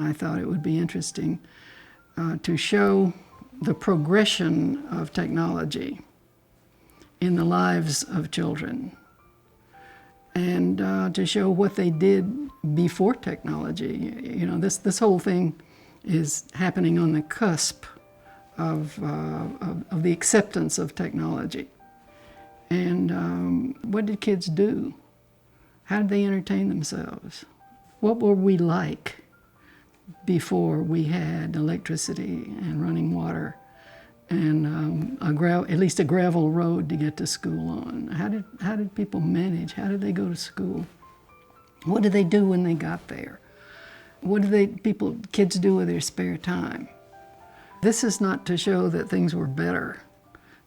I thought it would be interesting to show the progression of technology in the lives of children, and to show what they did before technology. You know, this whole thing is happening on the cusp of the acceptance of technology. And what did kids do? How did they entertain themselves? What were we like before we had electricity and running water and at least a gravel road to get to school on? How did people manage? How did they go to school? What did they do when they got there? What did kids do with their spare time? This is not to show that things were better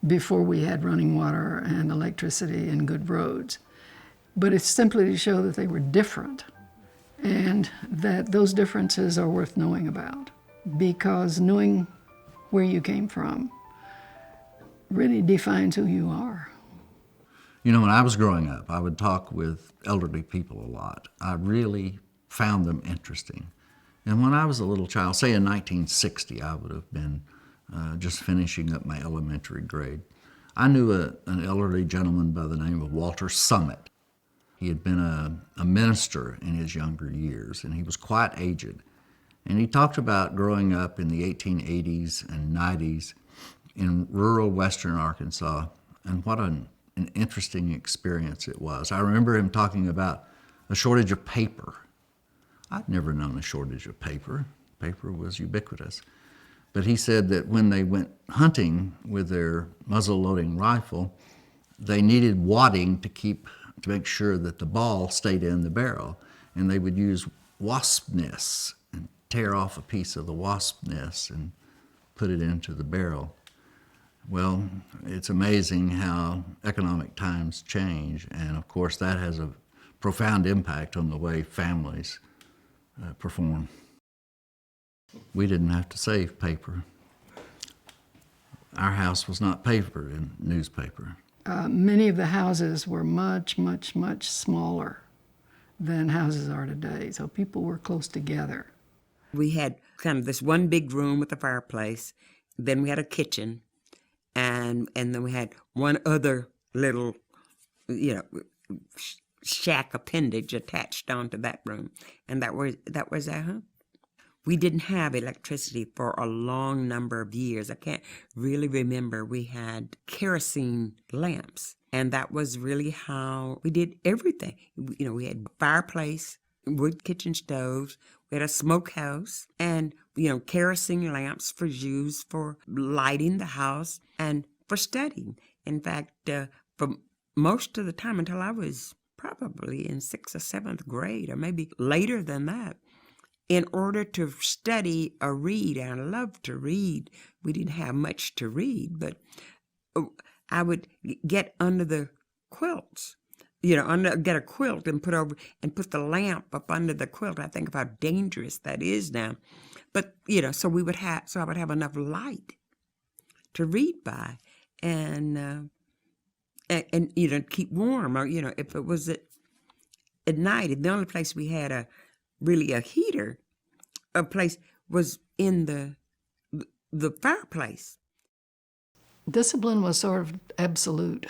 before we had running water and electricity and good roads, but it's simply to show that they were different and that those differences are worth knowing about, because knowing where you came from really defines who you are. You know, when I was growing up, I would talk with elderly people a lot. I really found them interesting. And when I was a little child, say in 1960, I would have been just finishing up my elementary grade. I knew an elderly gentleman by the name of Walter Summit. He had been a minister in his younger years, and he was quite aged. And he talked about growing up in the 1880s and 90s in rural western Arkansas, and what an interesting experience it was. I remember him talking about a shortage of paper. I'd never known a shortage of paper. Paper was ubiquitous. But he said that when they went hunting with their muzzle-loading rifle, they needed wadding to make sure that the ball stayed in the barrel. And they would use wasp nests and tear off a piece of the wasp nest and put it into the barrel. Well, it's amazing how economic times change, and of course that has a profound impact on the way families perform. We didn't have to save paper. Our house was not paper and newspaper. Many of the houses were much, much, much smaller than houses are today, so people were close together. We had kind of this one big room with a fireplace, then we had a kitchen, and then we had one other little, shack appendage attached onto that room, and that was our home. We didn't have electricity for a long number of years. I can't really remember. We had kerosene lamps, and that was really how we did everything. We had fireplace, wood kitchen stoves, we had a smokehouse, and, kerosene lamps for used for lighting the house and for studying. In fact, for most of the time until I was probably in 6th or 7th grade, or maybe later than that, in order to study or read, and I loved to read. We didn't have much to read, but I would get under the quilts, get a quilt and put the lamp up under the quilt. I think of how dangerous that is now. But, so I would have enough light to read by and keep warm, or, if it was at night, the only place we had really a heater, a place was in the fireplace. Discipline was sort of absolute.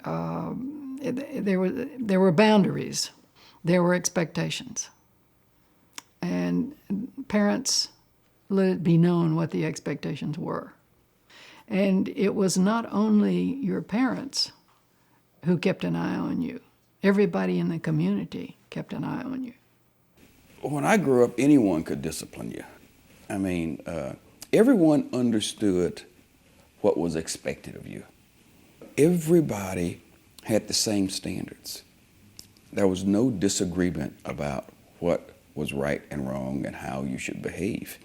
There were boundaries. There were expectations. And parents let it be known what the expectations were. And it was not only your parents who kept an eye on you. Everybody in the community kept an eye on you. When I grew up, anyone could discipline you. I mean, everyone understood what was expected of you. Everybody had the same standards. There was no disagreement about what was right and wrong and how you should behave.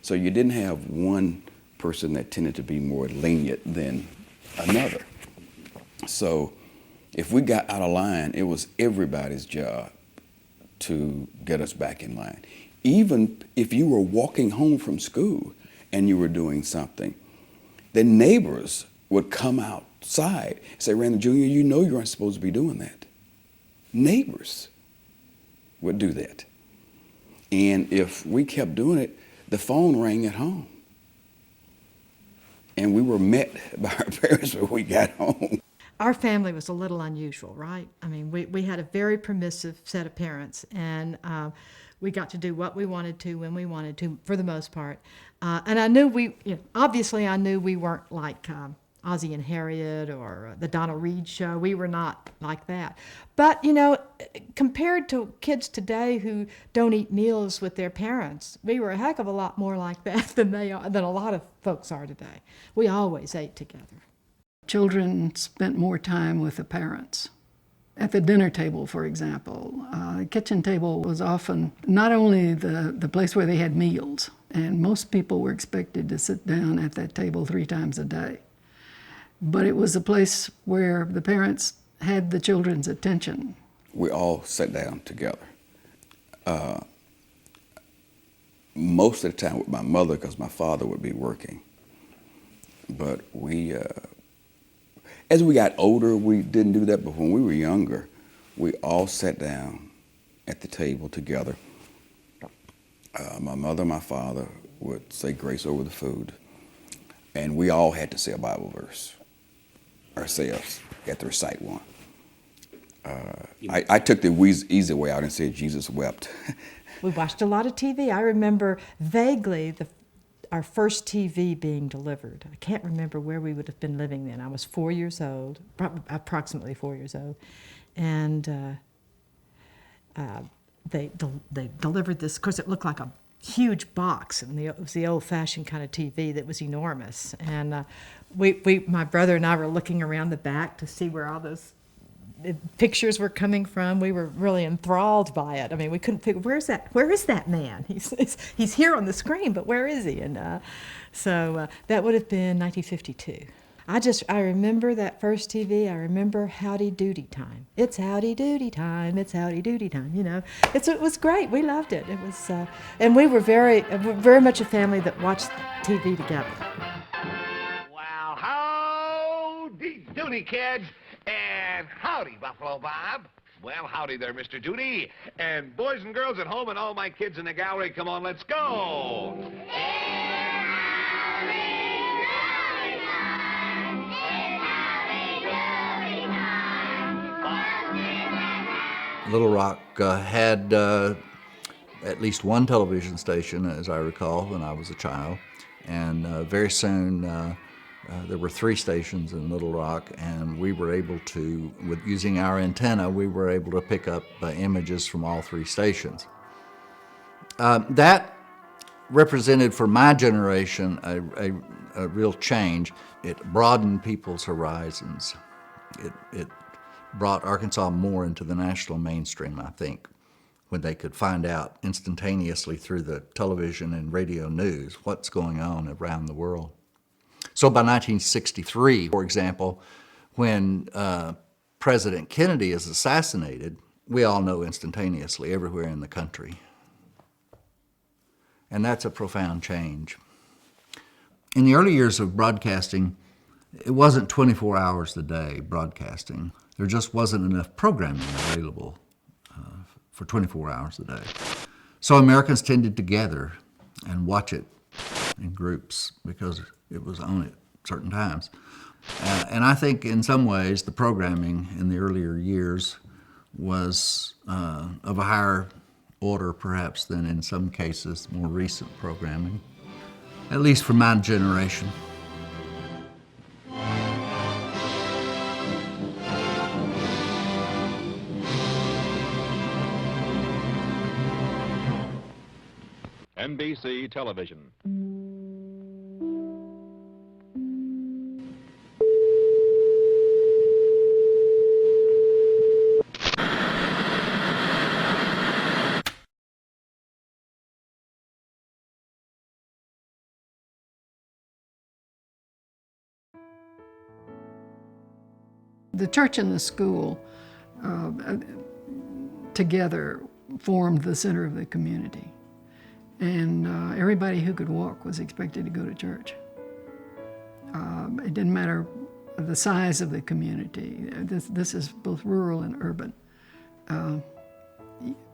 So you didn't have one person that tended to be more lenient than another. So if we got out of line, it was everybody's job to get us back in line. Even if you were walking home from school and you were doing something, the neighbors would come outside and say, Randall Jr., you aren't supposed to be doing that. Neighbors would do that. And if we kept doing it, the phone rang at home. And we were met by our parents when we got home. Our family was a little unusual, right? I mean, we had a very permissive set of parents, and we got to do what we wanted to when we wanted to, for the most part. And I knew obviously I knew we weren't like Ozzie and Harriet or the Donna Reed show. We were not like that. But, compared to kids today who don't eat meals with their parents, we were a heck of a lot more like that than a lot of folks are today. We always ate together. Children spent more time with the parents. At the dinner table, for example, the kitchen table was often not only the place where they had meals, and most people were expected to sit down at that table 3 times a day, but it was a place where the parents had the children's attention. We all sat down together. Most of the time with my mother, because my father would be working. But as we got older, we didn't do that, but when we were younger, we all sat down at the table together. My mother and my father would say grace over the food, and we all had to say a Bible verse ourselves. We had to recite one. I took the easy way out and said Jesus wept. We watched a lot of TV. I remember vaguely our first TV being delivered. I can't remember where we would have been living then. I was 4 years old, approximately 4 years old, and they delivered this. Of course, it looked like a huge box, and it was the old-fashioned kind of TV that was enormous. And my brother and I were looking around the back to see where all those pictures were coming from. We were really enthralled by it. I mean, we couldn't figure, where is that man? He's here on the screen, but where is he? And so that would have been 1952. I remember that first TV. I remember Howdy Doody Time. It's Howdy Doody Time. It's Howdy Doody Time. It was great. We loved it. It was, and we were very much a family that watched TV together. Well, howdy doody, kids. And howdy, Buffalo Bob. Well, howdy there, Mr. Doody. And boys and girls at home and all my kids in the gallery, come on, let's go. Little Rock had at least one television station, as I recall, when I was a child. And very soon, there were 3 stations in Little Rock, and we were able to, using our antenna, we were able to pick up images from all 3 stations. That represented, for my generation, a real change. It broadened people's horizons. It brought Arkansas more into the national mainstream, I think, when they could find out instantaneously through the television and radio news what's going on around the world. So by 1963, for example, when President Kennedy is assassinated, we all know instantaneously everywhere in the country. And that's a profound change. In the early years of broadcasting, it wasn't 24 hours a day broadcasting. There just wasn't enough programming available for 24 hours a day. So Americans tended to gather and watch it in groups because it was on at certain times. And I think in some ways the programming in the earlier years was of a higher order perhaps than in some cases more recent programming, at least for my generation. NBC Television. The church and the school together formed the center of the community. And everybody who could walk was expected to go to church. It didn't matter the size of the community. This is both rural and urban.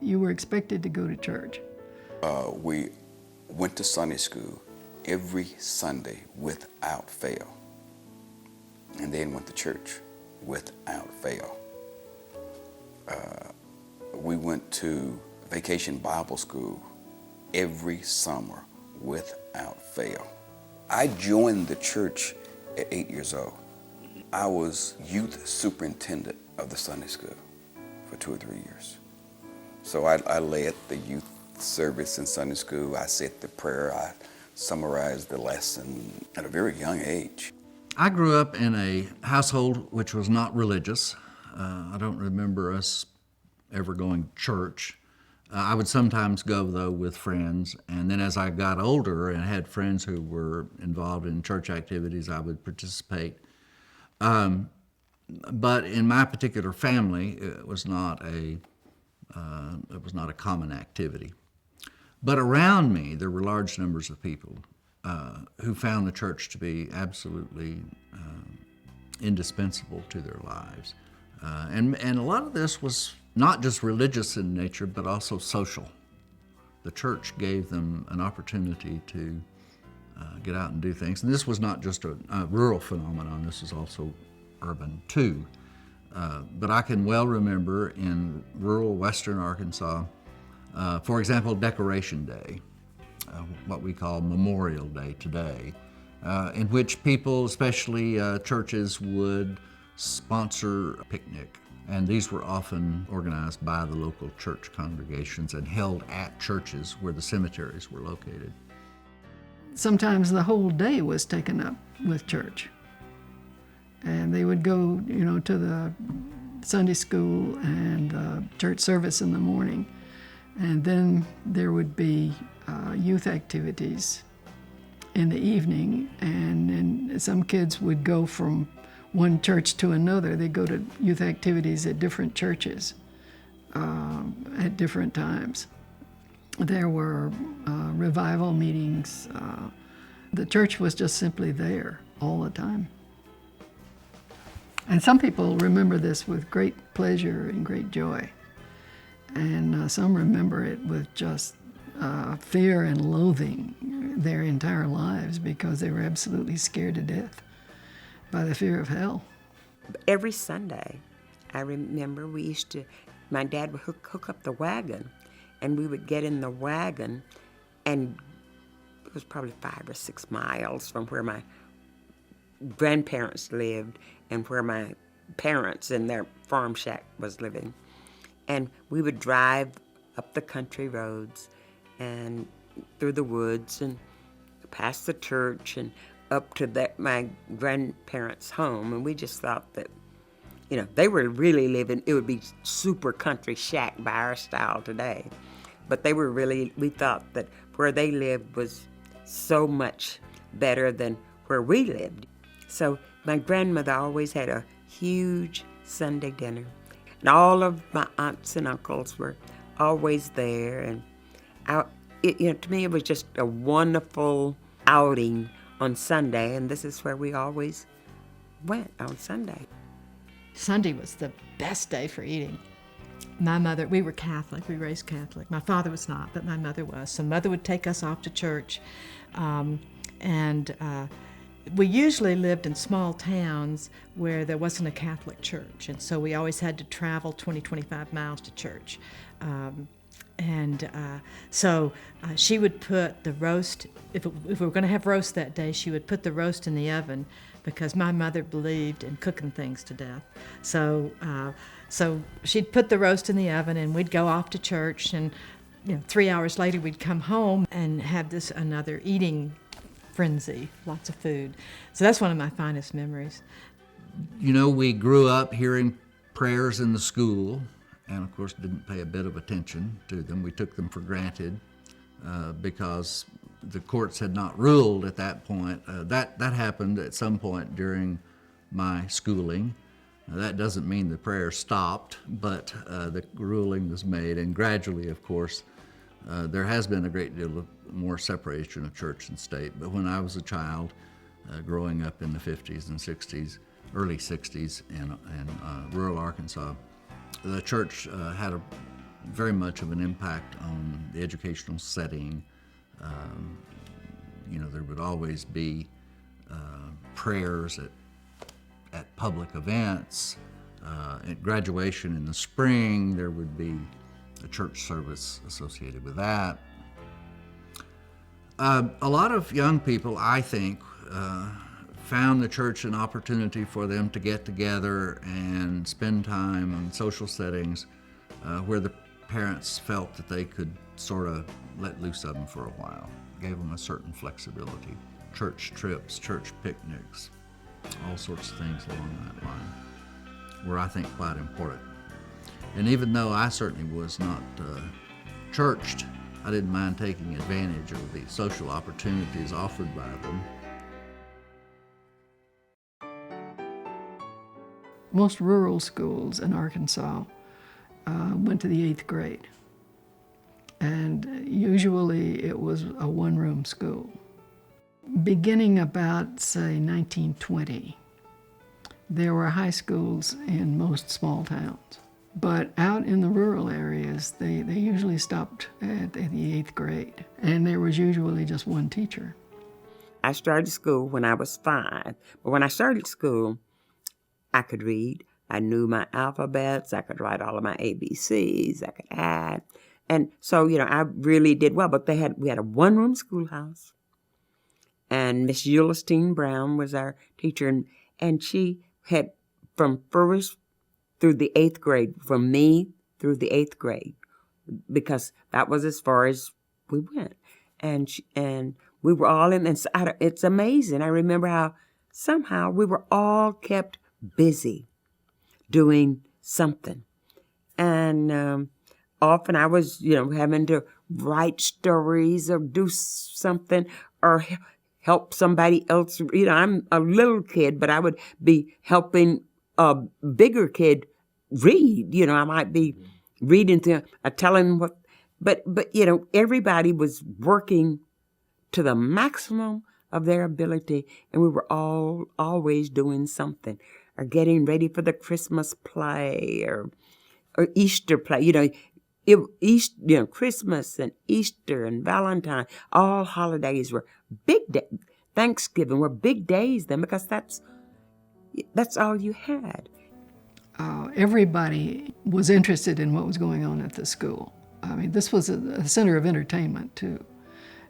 You were expected to go to church. We went to Sunday school every Sunday without fail, and then went to church without fail. We went to vacation Bible school every summer without fail. I joined the church at 8 years old. I was youth superintendent of the Sunday school for 2 or 3 years. So I led the youth service in Sunday school. I said the prayer. I summarized the lesson at a very young age. I grew up in a household which was not religious. I don't remember us ever going to church. I would sometimes go, though, with friends. And then as I got older and had friends who were involved in church activities, I would participate. But in my particular family, it was not a common activity. But around me, there were large numbers of people who found the church to be absolutely indispensable to their lives. And a lot of this was not just religious in nature, but also social. The church gave them an opportunity to get out and do things. And this was not just a rural phenomenon, this was also urban too. But I can well remember in rural western Arkansas, for example, Decoration Day, what we call Memorial Day today, in which people, especially churches, would sponsor a picnic. And these were often organized by the local church congregations and held at churches where the cemeteries were located. Sometimes the whole day was taken up with church. And they would go, to the Sunday school and church service in the morning. And then there would be youth activities in the evening. And some kids would go from one church to another. They'd go to youth activities at different churches at different times. There were revival meetings. The church was just simply there all the time. And some people remember this with great pleasure and great joy. And some remember it with just fear and loathing their entire lives because they were absolutely scared to death by the fear of hell. Every Sunday, I remember my dad would hook up the wagon, and we would get in the wagon, and it was probably 5 or 6 miles from where my grandparents lived and where my parents in their farm shack was living. And we would drive up the country roads and through the woods and past the church and up to my grandparents' home. And we just thought that, they were really living, it would be super country shack by our style today. But we thought that where they lived was so much better than where we lived. So my grandmother always had a huge Sunday dinner. And all of my aunts and uncles were always there. And to me, it was just a wonderful outing on Sunday. And this is where we always went on Sunday. Sunday was the best day for eating. My mother, we were Catholic, we raised Catholic. My father was not, but my mother was. So mother would take us off to church. We usually lived in small towns where there wasn't a Catholic church. And so we always had to travel 20, 25 miles to church. So she would put the roast, if we were going to have roast that day, she would put the roast in the oven because my mother believed in cooking things to death. So she'd put the roast in the oven and we'd go off to church, and 3 hours later we'd come home and have another eating frenzy, lots of food. So that's one of my finest memories. We grew up hearing prayers in the school, and of course didn't pay a bit of attention to them. We took them for granted because the courts had not ruled at that point. That happened at some point during my schooling. That doesn't mean the prayer stopped, but the ruling was made, and gradually, of course, there has been a great deal of more separation of church and state. But when I was a child, growing up in the 50s and 60s, early 60s in rural Arkansas, the church had a very much of an impact on the educational setting. There would always be prayers at public events. At graduation in the spring, there would be a church service associated with that. A lot of young people, I think, found the church an opportunity for them to get together and spend time in social settings where the parents felt that they could sort of let loose of them for a while. Gave them a certain flexibility. Church trips, church picnics, all sorts of things along that line were, I think, quite important. And even though I certainly was not churched, I didn't mind taking advantage of the social opportunities offered by them. Most rural schools in Arkansas went to the 8th grade. And usually it was a one-room school. Beginning about, say, 1920, there were high schools in most small towns. But out in the rural areas, they usually stopped at the 8th grade. And there was usually just one teacher. I started school when I was 5. But when I started school, I could read. I knew my alphabets. I could write all of my ABCs. I could add. And so, I really did well. But we had a one-room schoolhouse. And Miss Eulistine Brown was our teacher. And she had, from first through the 8th grade, from me through the 8th grade, because that was as far as we went. And we were all in, and it's amazing. I remember how somehow we were all kept busy doing something. And often I was, having to write stories or do something or help somebody else. I'm a little kid, but I would be helping a bigger kid read. I might be reading to telling them what, but everybody was working to the maximum of their ability, and we were all always doing something, or getting ready for the Christmas play or Easter play. Christmas and Easter and Valentine, all holidays were big days. Thanksgiving were big days then, because that's all you had. Everybody was interested in what was going on at the school. I mean, this was a center of entertainment, too.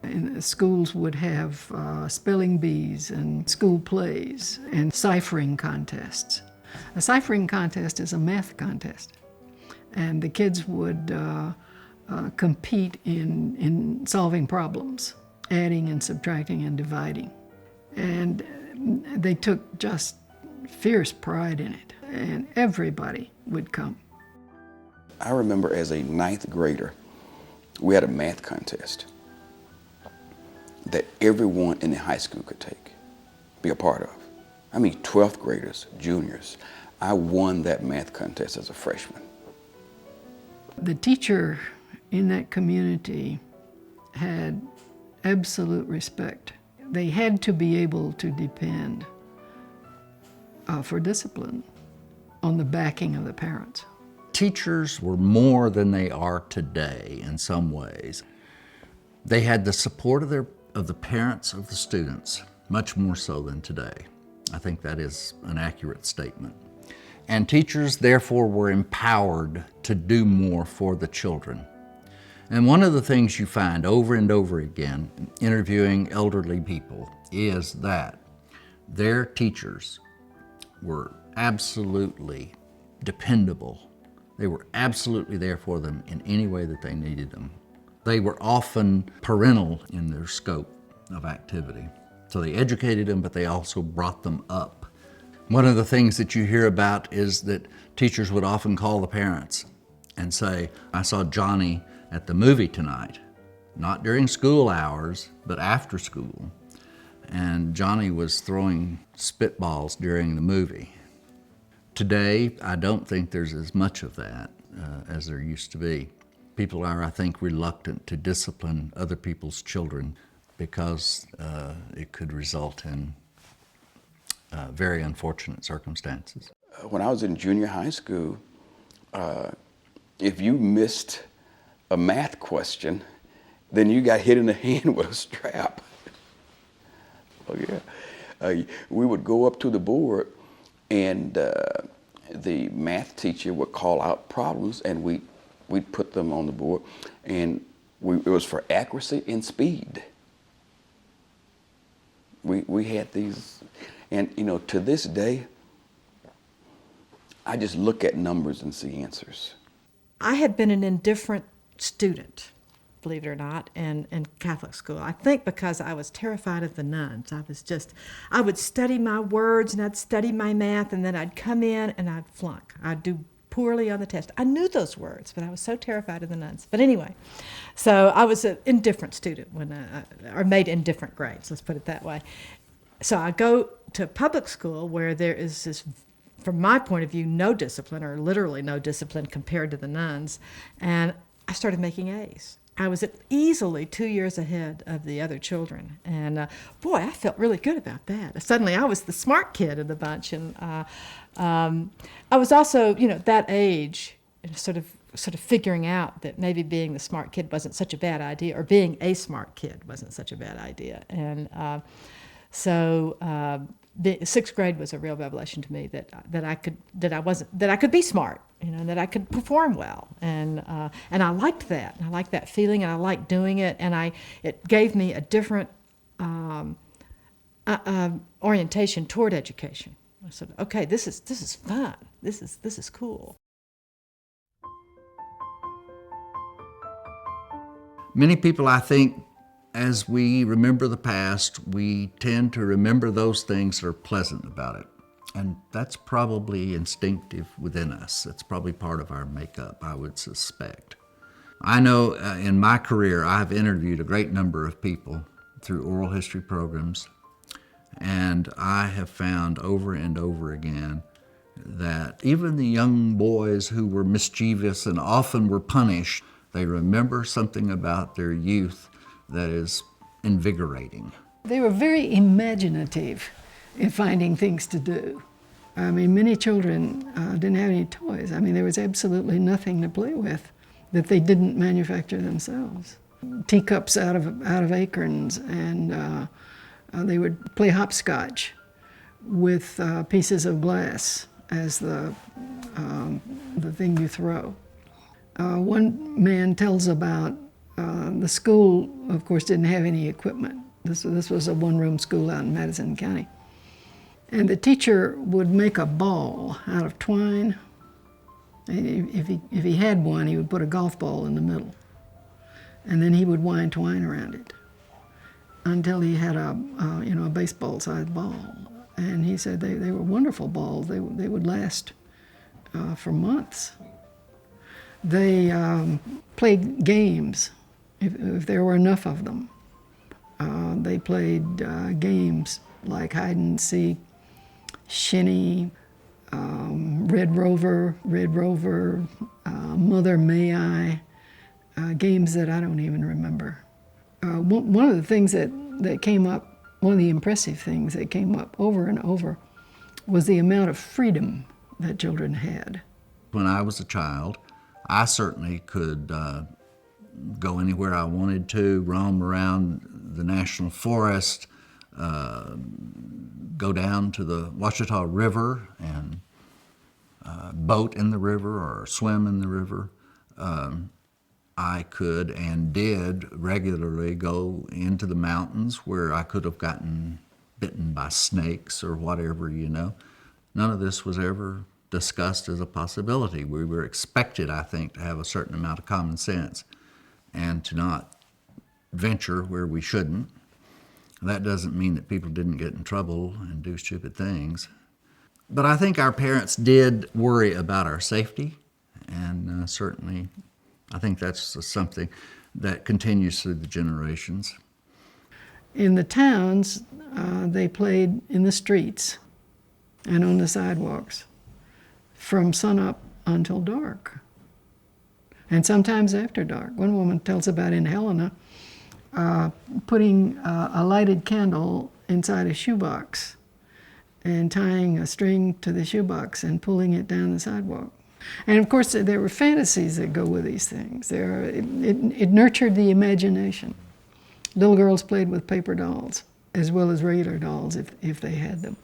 And the schools would have spelling bees and school plays and ciphering contests. A ciphering contest is a math contest. And the kids would compete in solving problems, adding and subtracting and dividing. And they took just fierce pride in it, and everybody would come. I remember as a 9th grader, we had a math contest that everyone in the high school could be a part of. 12th graders, juniors. I won that math contest as a freshman. The teacher in that community had absolute respect. They had to be able to depend for discipline on the backing of the parents. Teachers were more than they are today in some ways. They had the support of the parents of the students, much more so than today. I think that is an accurate statement. And teachers, therefore, were empowered to do more for the children. And one of the things you find over and over again interviewing elderly people is that their teachers were absolutely dependable. They were absolutely there for them in any way that they needed them. They were often parental in their scope of activity. So they educated them, but they also brought them up. One of the things that you hear about is that teachers would often call the parents and say, I saw Johnny at the movie tonight, not during school hours, but after school. And Johnny was throwing spitballs during the movie. Today, I don't think there's as much of that as there used to be. People are, I think, reluctant to discipline other people's children because it could result in very unfortunate circumstances. When I was in junior high school, if you missed a math question, then you got hit in the hand with a strap. Oh yeah. We would go up to the board, and the math teacher would call out problems, and we'd put them on the board, and it was for accuracy and speed. We had these, and you know, to this day, I just look at numbers and see answers. I had been an indifferent student, believe it or not, in Catholic school. I think because I was terrified of the nuns. I would study my words and I'd study my math, and then I'd come in and I'd flunk. I'd do poorly on the test. I knew those words, but I was so terrified of the nuns. But anyway, so I was an indifferent student or made indifferent grades, let's put it that way. So I go to public school where there is this, from my point of view, no discipline, or literally no discipline compared to the nuns, and I started making A's. I was easily 2 years ahead of the other children, and boy, I felt really good about that. Suddenly, I was the smart kid in the bunch, and I was also, you know, that age, sort of figuring out that maybe being the smart kid wasn't such a bad idea, or being a smart kid wasn't such a bad idea, and the sixth grade was a real revelation to me that I could be smart, you know, and that I could perform well, and I liked that. I liked that feeling, and I liked doing it, and it gave me a different orientation toward education. I said, okay, this is fun. This is cool. Many people, I think, as we remember the past, we tend to remember those things that are pleasant about it. And that's probably instinctive within us. That's probably part of our makeup, I would suspect. I know in my career, I've interviewed a great number of people through oral history programs, and I have found over and over again that even the young boys who were mischievous and often were punished, they remember something about their youth that is invigorating. They were very imaginative in finding things to do. I mean, many children didn't have any toys. I mean, there was absolutely nothing to play with that they didn't manufacture themselves. Teacups out of acorns, and they would play hopscotch with pieces of glass as the thing you throw. One man tells about the school, of course, didn't have any equipment. This was a one-room school out in Madison County. And the teacher would make a ball out of twine. If he had one, he would put a golf ball in the middle. And then he would wind twine around it until he had a baseball-sized ball. And he said they were wonderful balls. They would last for months. They played games if there were enough of them. They played games like hide and seek, shinny, Red Rover, Mother May I, games that I don't even remember. One of the things that came up, one of the impressive things that came up over and over was the amount of freedom that children had. When I was a child, I certainly could go anywhere I wanted to, roam around the national forest, go down to the Ouachita River and boat in the river or swim in the river. I could and did regularly go into the mountains where I could have gotten bitten by snakes or whatever, you know. None of this was ever discussed as a possibility. We were expected, I think, to have a certain amount of common sense and to not venture where we shouldn't. That doesn't mean that people didn't get in trouble and do stupid things. But I think our parents did worry about our safety, and certainly I think that's something that continues through the generations. In the towns, they played in the streets and on the sidewalks from sunup until dark, and sometimes after dark. One woman tells about in Helena putting a lighted candle inside a shoebox and tying a string to the shoebox and pulling it down the sidewalk. And of course, there were fantasies that go with these things. It nurtured the imagination. Little girls played with paper dolls as well as regular dolls if they had them.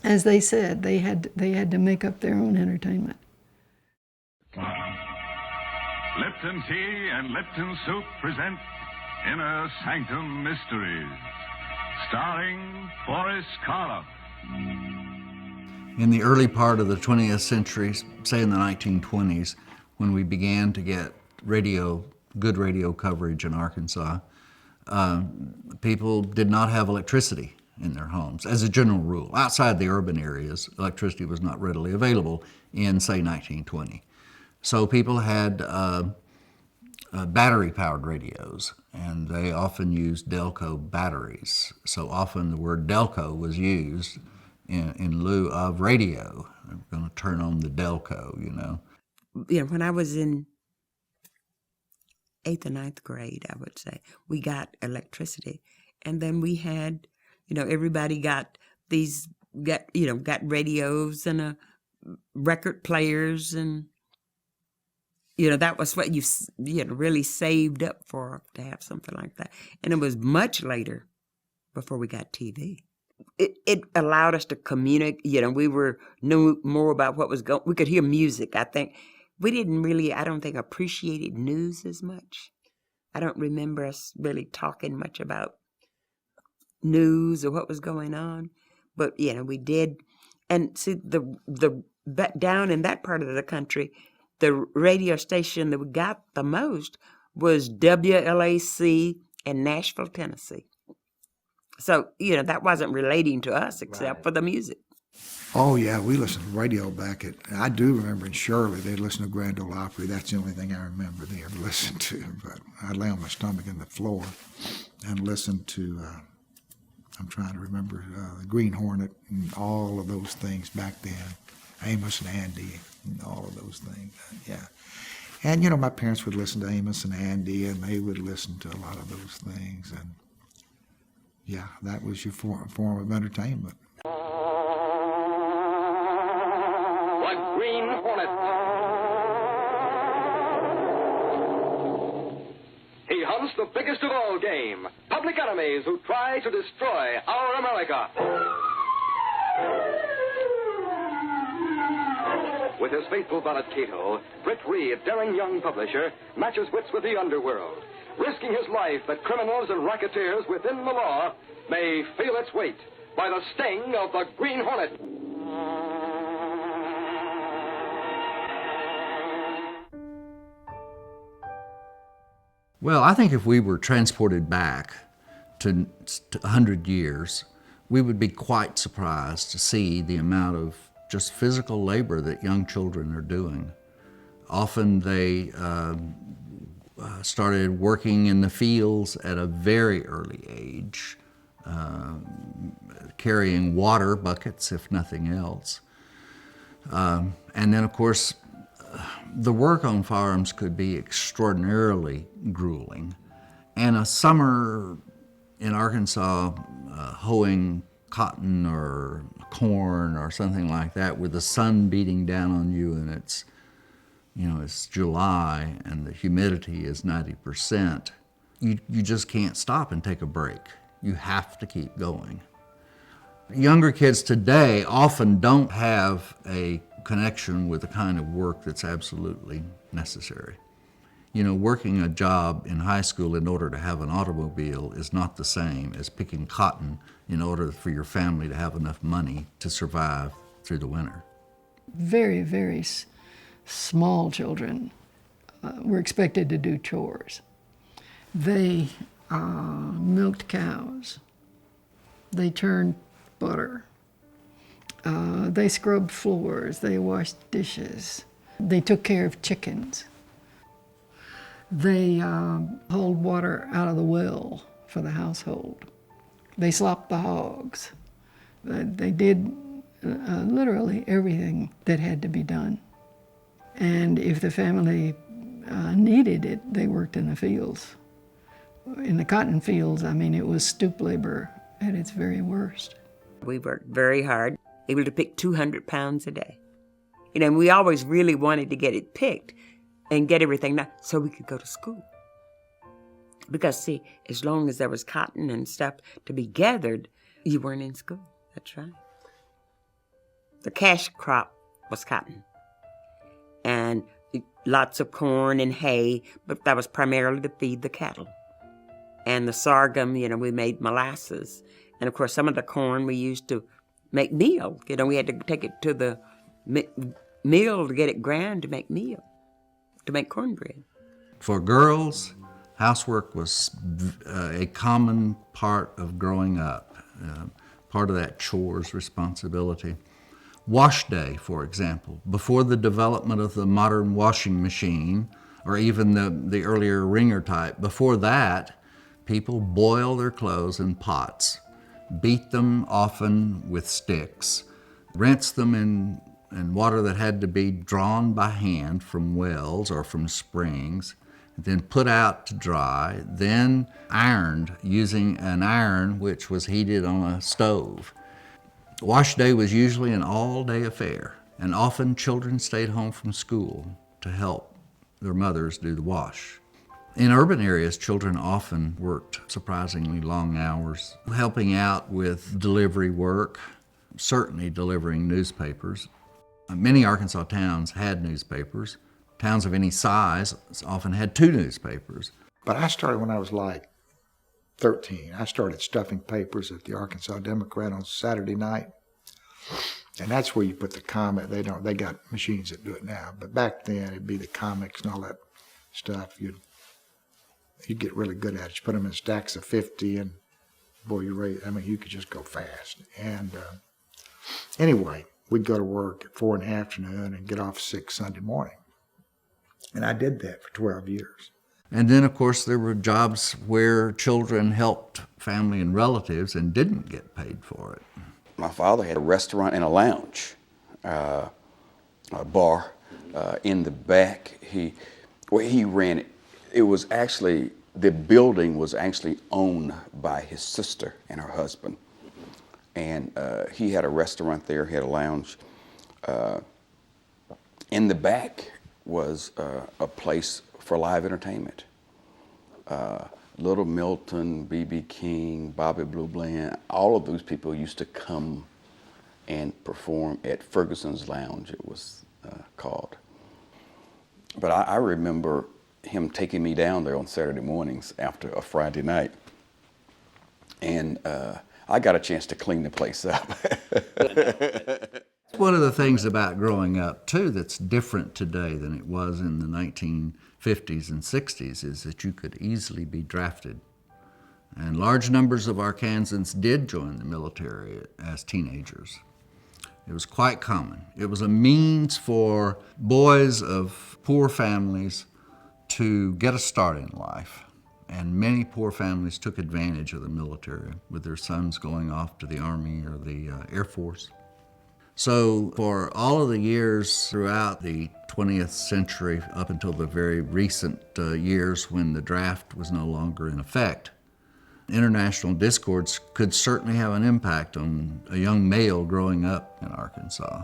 As they said, they had to make up their own entertainment. Lipton Tea and Lipton Soup present Inner Sanctum Mysteries, starring Boris Karloff. In the early part of the 20th century, say in the 1920s, when we began to get good radio coverage in Arkansas, people did not have electricity in their homes, as a general rule. Outside the urban areas, electricity was not readily available in, say, 1920. So people had battery-powered radios, and they often used Delco batteries. So often the word Delco was used in lieu of radio. I'm going to turn on the Delco, you know. You know, when I was in 8th or 9th grade, I would say, we got electricity. And then we had, you know, everybody got radios and record players, and, you know, that was what you really saved up for, to have something like that. And it was much later before we got TV. It allowed us to communicate. You know, we knew more about what was going. We could hear music. I think we didn't really. I don't think appreciated news as much. I don't remember us really talking much about news or what was going on. But you know, we did. And see, down in that part of the country, the radio station that we got the most was WLAC in Nashville, Tennessee. So, you know, that wasn't relating to us except for the music. Oh, yeah, we listened to radio I do remember in Shirley, they listened to Grand Ole Opry. That's the only thing I remember they ever listened to. But I'd lay on my stomach in the floor and listen to, I'm trying to remember, the Green Hornet and all of those things back then. Amos and Andy and all of those things, yeah. And, you know, my parents would listen to Amos and Andy, and they would listen to a lot of those things. And yeah, that was your form of entertainment. The Green Hornet. He hunts the biggest of all game, public enemies who try to destroy our America. With his faithful valet Cato, Britt Reed, daring young publisher, matches wits with the underworld, risking his life that criminals and racketeers within the law may feel its weight by the sting of the Green Hornet. Well, I think if we were transported back to 100 years, we would be quite surprised to see the amount of just physical labor that young children are doing. Often they started working in the fields at a very early age, carrying water buckets, if nothing else. And then, of course, the work on farms could be extraordinarily grueling. And a summer in Arkansas hoeing cotton or corn or something like that with the sun beating down on you, and it's July and the humidity is 90%, you just can't stop and take a break. You have to keep going. Younger kids today often don't have a connection with the kind of work that's absolutely necessary. You know, working a job in high school in order to have an automobile is not the same as picking cotton in order for your family to have enough money to survive through the winter. Very, very small children were expected to do chores. They milked cows. They churned butter. They scrubbed floors. They washed dishes. They took care of chickens. They hauled water out of the well for the household. They slopped the hogs. They did literally everything that had to be done. And if the family needed it, they worked in the fields. In the cotton fields, I mean, it was stoop labor at its very worst. We worked very hard, able to pick 200 pounds a day. You know, and we always really wanted to get it picked and get everything done so we could go to school. Because, see, as long as there was cotton and stuff to be gathered, you weren't in school. That's right. The cash crop was cotton. And lots of corn and hay, but that was primarily to feed the cattle. And the sorghum, you know, we made molasses. And, of course, some of the corn we used to make meal. You know, we had to take it to the mill to get it ground to make meal, to make cornbread. For girls, housework was a common part of growing up, part of that chores responsibility. Wash day, for example, before the development of the modern washing machine, or even the earlier wringer type, before that, people boil their clothes in pots, beat them often with sticks, rinse them in water that had to be drawn by hand from wells or from springs, then put out to dry, then ironed using an iron which was heated on a stove. Wash day was usually an all-day affair, and often children stayed home from school to help their mothers do the wash. In urban areas, children often worked surprisingly long hours, helping out with delivery work, certainly delivering newspapers. Many Arkansas towns had newspapers. Towns of any size often had 2 newspapers. But I started when I was like 13. I started stuffing papers at the Arkansas Democrat on Saturday night. And that's where you put the comic. They got machines that do it now. But back then, it'd be the comics and all that stuff. You'd get really good at it. You put them in stacks of 50, and boy, you could just go fast. And anyway, we'd go to work at 4 in the afternoon and get off 6 Sunday morning. And I did that for 12 years. And then, of course, there were jobs where children helped family and relatives and didn't get paid for it. My father had a restaurant and a lounge, a bar in the back. He ran it. It was actually, the building was actually owned by his sister and her husband. And he had a restaurant there, he had a lounge. In the back was a place for live entertainment. Little Milton, B.B. King, Bobby Blue Bland, all of those people used to come and perform at Ferguson's Lounge, it was called. But I remember him taking me down there on Saturday mornings after a Friday night. And I got a chance to clean the place up. One of the things about growing up, too, that's different today than it was in the 1950s and 60s is that you could easily be drafted. And large numbers of Arkansans did join the military as teenagers. It was quite common. It was a means for boys of poor families to get a start in life. And many poor families took advantage of the military, with their sons going off to the Army or the Air Force. So for all of the years throughout the 20th century, up until the very recent years when the draft was no longer in effect, international discords could certainly have an impact on a young male growing up in Arkansas.